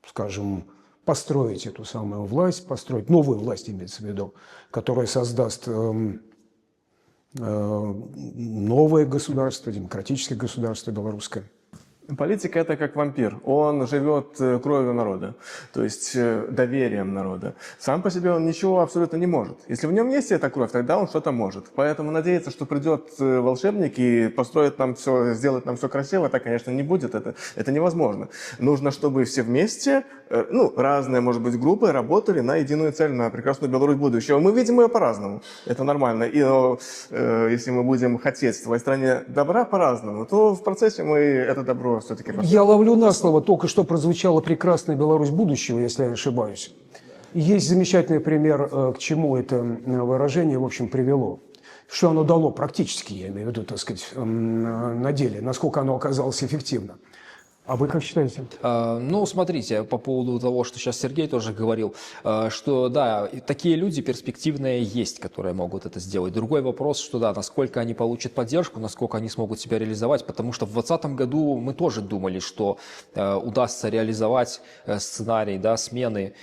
A: скажем, построить эту самую власть, построить новую власть, имеется в виду, которая создаст новое государство, демократическое государство белорусское.
B: Политика – это как вампир. Он живет кровью народа, то есть доверием народа. Сам по себе он ничего абсолютно не может. Если в нем есть эта кровь, тогда он что-то может. Поэтому надеяться, что придет волшебник и построит нам все, сделает нам все красиво, так, конечно, не будет. Это невозможно. Нужно, чтобы все вместе, разные, может быть, группы работали на единую цель, на прекрасную Беларусь будущего. Мы видим ее по-разному. Это нормально. И если мы будем хотеть в своей стране добра по-разному, то в процессе мы это добро все-таки...
A: Я ловлю на слово, только что прозвучала прекрасная Беларусь будущего, если я не ошибаюсь. Есть замечательный пример, к чему это выражение, в общем, привело. Что оно дало практически, я имею в виду, так сказать, на деле, насколько оно оказалось эффективно. А вы как считаете?
C: Смотрите, по поводу того, что сейчас Сергей тоже говорил, что да, такие люди перспективные есть, которые могут это сделать. Другой вопрос, что да, насколько они получат поддержку, насколько они смогут себя реализовать, потому что в 2020 году мы тоже думали, что удастся реализовать сценарий, да, смены,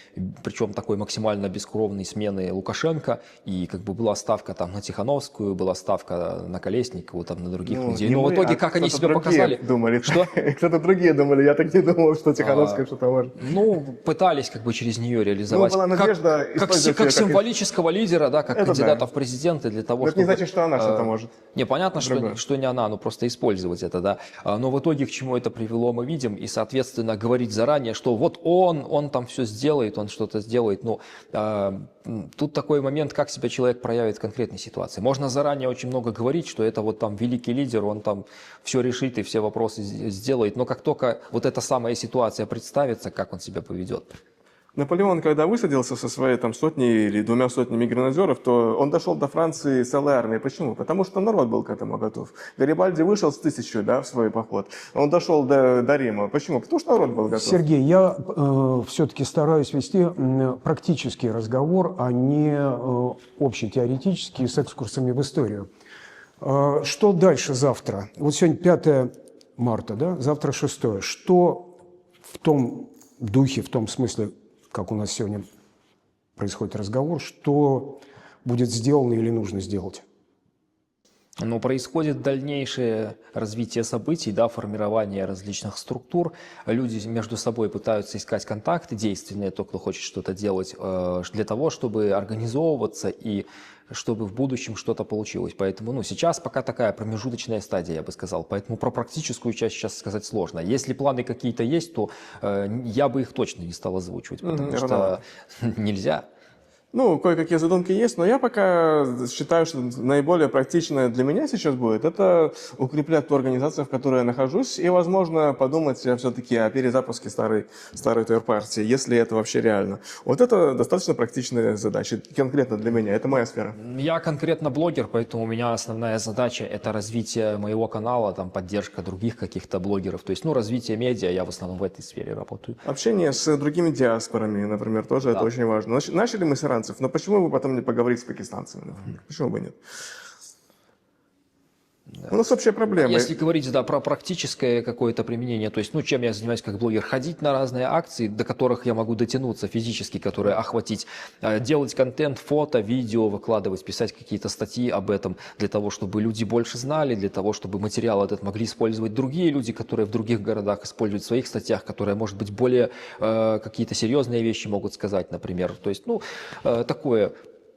C: причем такой максимально бескровной смены Лукашенко, и как бы была ставка там на Тихановскую, была ставка на Колесникову, там на других людей. Но в итоге, как они себя показали?
B: Думали.
C: Что?
B: Кто-то другие думали, я так не думал, что Тихановская что-то может.
C: Пытались как бы через нее реализовать.
B: Была надежда
C: как символического лидера, да, как кандидата в президенты для того,
B: чтобы... Это не значит, что она что-то может.
C: Понятно, что не она, но просто использовать это, да. Но в итоге к чему это привело, мы видим, и, соответственно, говорить заранее, что вот он там все сделает, он что-то сделает. Тут такой момент, как себя человек проявит в конкретной ситуации. Можно заранее очень много говорить, что это вот там великий лидер, он там все решит и все вопросы сделает, но как только вот эта самая ситуация представится, как он себя поведет.
B: Наполеон, когда высадился со своей там сотней или 2 сотнями гренадеров, то он дошел до Франции с целой армией. Почему? Потому что народ был к этому готов. Гарибальди вышел с 1000, в свой поход. Он дошел до Рима. Почему? Потому что народ был готов.
A: Сергей, я все-таки стараюсь вести практический разговор, а не общетеоретический с экскурсами в историю. Что дальше завтра? Вот сегодня 5 марта, да? Завтра 6. Что в том духе, в том смысле, как у нас сегодня происходит разговор, что будет сделано или нужно сделать?
C: Происходит дальнейшее развитие событий, да, формирование различных структур. Люди между собой пытаются искать контакты действенные, тот, кто хочет что-то делать, для того, чтобы организовываться и чтобы в будущем что-то получилось. Поэтому сейчас пока такая промежуточная стадия, я бы сказал. Поэтому про практическую часть сейчас сказать сложно. Если планы какие-то есть, то я бы их точно не стал озвучивать, потому что нельзя.
B: Ну, кое-какие задумки есть, но я пока считаю, что наиболее практичное для меня сейчас будет это укреплять ту организацию, в которой я нахожусь, и, возможно, подумать все-таки о перезапуске старой ТР-партии, если это вообще реально. Вот это достаточно практичная задача, конкретно для меня, это моя сфера.
C: Я конкретно блогер, поэтому у меня основная задача – это развитие моего канала, там, поддержка других каких-то блогеров. То есть, ну, развитие медиа, я в основном в этой сфере работаю.
B: Общение с другими диаспорами, например, тоже это очень важно. Начали мы с иранцев, но почему бы потом не поговорить с пакистанцами, например? Почему бы нет? У нас общая проблема.
C: Если говорить, да, про практическое какое-то применение, то есть, ну, чем я занимаюсь как блогер, ходить на разные акции, до которых я могу дотянуться физически, которые охватить, делать контент, фото, видео выкладывать, писать какие-то статьи об этом, для того, чтобы люди больше знали, для того, чтобы материал этот могли использовать другие люди, которые в других городах используют в своих статьях, которые, может быть, более какие-то серьезные вещи могут сказать, например. То есть, ну, такое...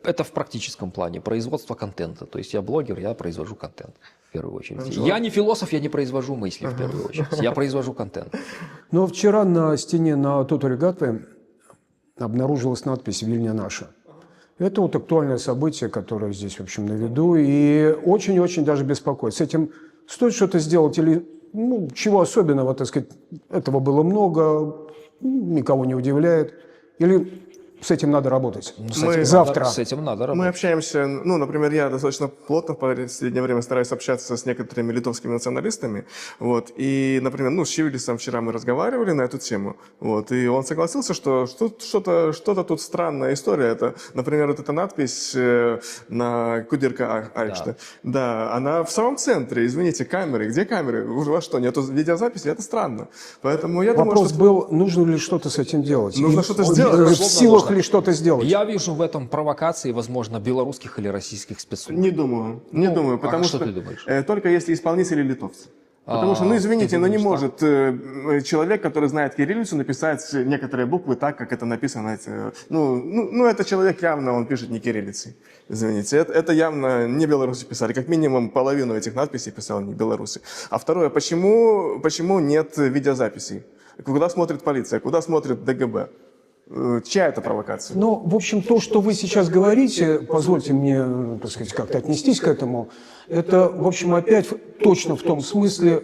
C: Это в практическом плане, производство контента. То есть я блогер, я произвожу контент в первую очередь.
B: Хорошо.
C: Я не философ, я не произвожу мысли в первую очередь. Я произвожу контент.
A: Но вчера на стене на Тоталигатве обнаружилась надпись «Вильня наша». Это вот актуальное событие, которое здесь, в общем, на виду, и очень-очень даже беспокоит. С этим стоит что-то сделать или, ну, чего особенного, так сказать, этого было много, никого не удивляет, или... С этим надо работать. Завтра.
C: С этим надо работать.
B: Мы общаемся, ну, например, я достаточно плотно в последнее время стараюсь общаться с некоторыми литовскими националистами, вот, и, например, ну, с Чивилисом вчера мы разговаривали на эту тему, вот, и он согласился, что что-то тут странная история, это, например, вот эта надпись на Кудирка Айкшта, да, она в самом центре, извините, камеры, где камеры? У вас что, нету видеозаписи? Это странно, поэтому я думаю,
A: Вопрос
B: что...
A: был, нужно ли что-то с этим делать?
B: Нужно что-то сделать.
A: В силах ли что-то сделать?
C: Я вижу в этом провокации, возможно, белорусских или российских спецслужб.
B: Не думаю, потому
C: что
B: что
C: ты думаешь?
B: Только если исполнители литовцы. Потому что, ну извините, но не может человек, который знает кириллицу, написать некоторые буквы так, как это написано. Ну, это человек явно, он пишет не кириллицей. Извините, это явно не белорусы писали. Как минимум половину этих надписей писал не белорусы. А второе, почему нет видеозаписей? Куда смотрит полиция, куда смотрит ДГБ? Чья это провокация?
A: Ну, в общем, то, что вы сейчас говорите, позвольте мне, так сказать, как-то отнестись к этому, это, в общем, опять точно в том смысле,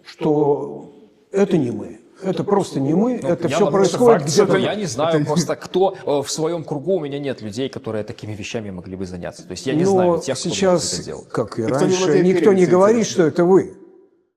A: что это не мы. Это просто не мы, это все происходит где-то...
C: Я не знаю просто, кто в своем кругу, у меня нет людей, которые такими вещами могли бы заняться. То есть я не знаю тех, кто
A: сейчас,
C: это делал.
A: как и
B: Никто
A: раньше,
B: не
A: никто не
B: владеет
A: говорит, что это вы.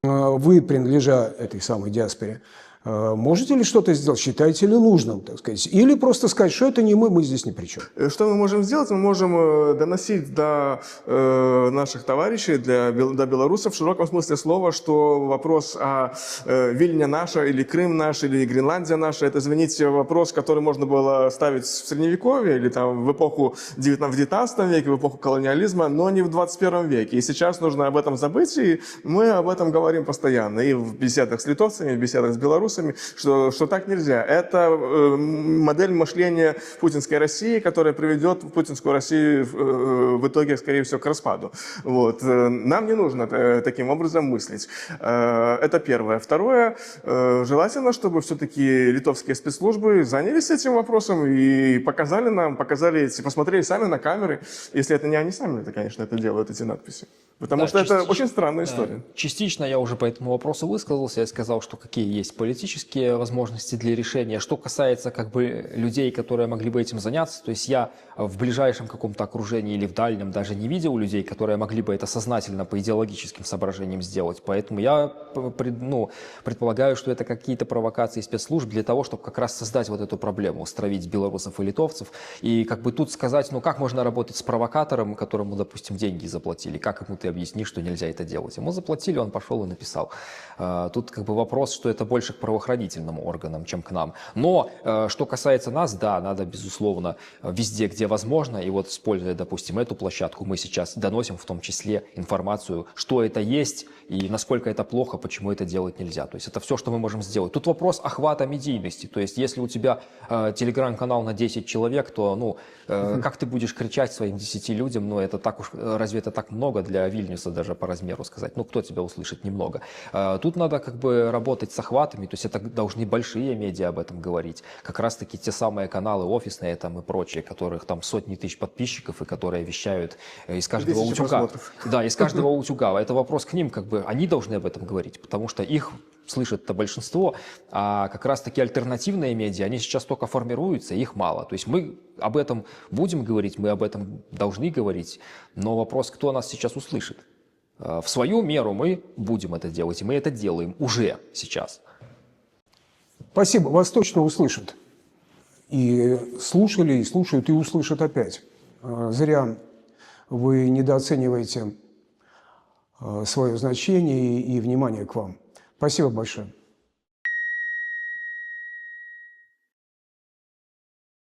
A: Вы, принадлежа этой самой диаспоре, можете ли что-то сделать, считаете ли нужным, так сказать, или просто сказать, что это не мы здесь ни при чем?
B: Что мы можем сделать? Мы можем доносить до наших товарищей, до белорусов в широком смысле слова, что вопрос о Вильня наша, или Крым наш, или Гренландия наша, это, извините, вопрос, который можно было ставить в Средневековье, или там в эпоху в 19 веке, в эпоху колониализма, но не в 21 веке. И сейчас нужно об этом забыть, и мы об этом говорим постоянно. И в беседах с литовцами, и в беседах с белорусами, что так нельзя. Это модель мышления путинской России, которая приведет путинскую Россию в итоге, скорее всего, к распаду. Вот. Нам не нужно таким образом мыслить. Это первое. Второе, желательно, чтобы все-таки литовские спецслужбы занялись этим вопросом и посмотрели сами на камеры. Если это не они сами, это, конечно, это делают, эти надписи. Потому что это очень странная история.
C: Частично я уже по этому вопросу высказался. Я сказал, что какие есть политические возможности для решения. Что касается как бы людей, которые могли бы этим заняться, то есть я в ближайшем каком-то окружении или в дальнем даже не видел людей, которые могли бы это сознательно по идеологическим соображениям сделать. Поэтому я предполагаю, что это какие-то провокации спецслужб для того, чтобы как раз создать вот эту проблему, стравить белорусов и литовцев. И как бы тут сказать, ну как можно работать с провокатором, которому, допустим, деньги заплатили, как ему ты объяснишь, что нельзя это делать. Ему заплатили, он пошел и написал. Тут как бы вопрос, что это больше к правоохранительным органам, чем к нам. Но что касается нас, да, надо, безусловно, везде, где возможно, и вот используя, допустим, эту площадку, мы сейчас доносим в том числе информацию, что это есть и насколько это плохо, почему это делать нельзя. То есть это все, что мы можем сделать. Тут вопрос охвата медийности. То есть если у тебя телеграм-канал на 10 человек, то как ты будешь кричать своим 10 людям, это так уж, разве это так много для Вильнюса даже по размеру сказать? Кто тебя услышит? Немного. Тут надо как бы работать с охватами, то есть это должны большие медиа об этом говорить. Как раз-таки те самые каналы офисные там и прочие, которых там сотни тысяч подписчиков и которые вещают из каждого
B: Тысячи
C: утюга.
B: просмотров.
C: Да, из каждого утюга. Это вопрос к ним, как бы они должны об этом говорить, потому что их слышит это большинство, а как раз-таки альтернативные медиа, они сейчас только формируются, их мало. То есть мы об этом будем говорить, мы об этом должны говорить, но вопрос, кто нас сейчас услышит. В свою меру мы будем это делать, и мы это делаем уже сейчас.
A: Спасибо, вас точно услышат. И слушали, и слушают, и услышат опять. Зря вы недооцениваете свое значение и внимание к вам. Спасибо большое.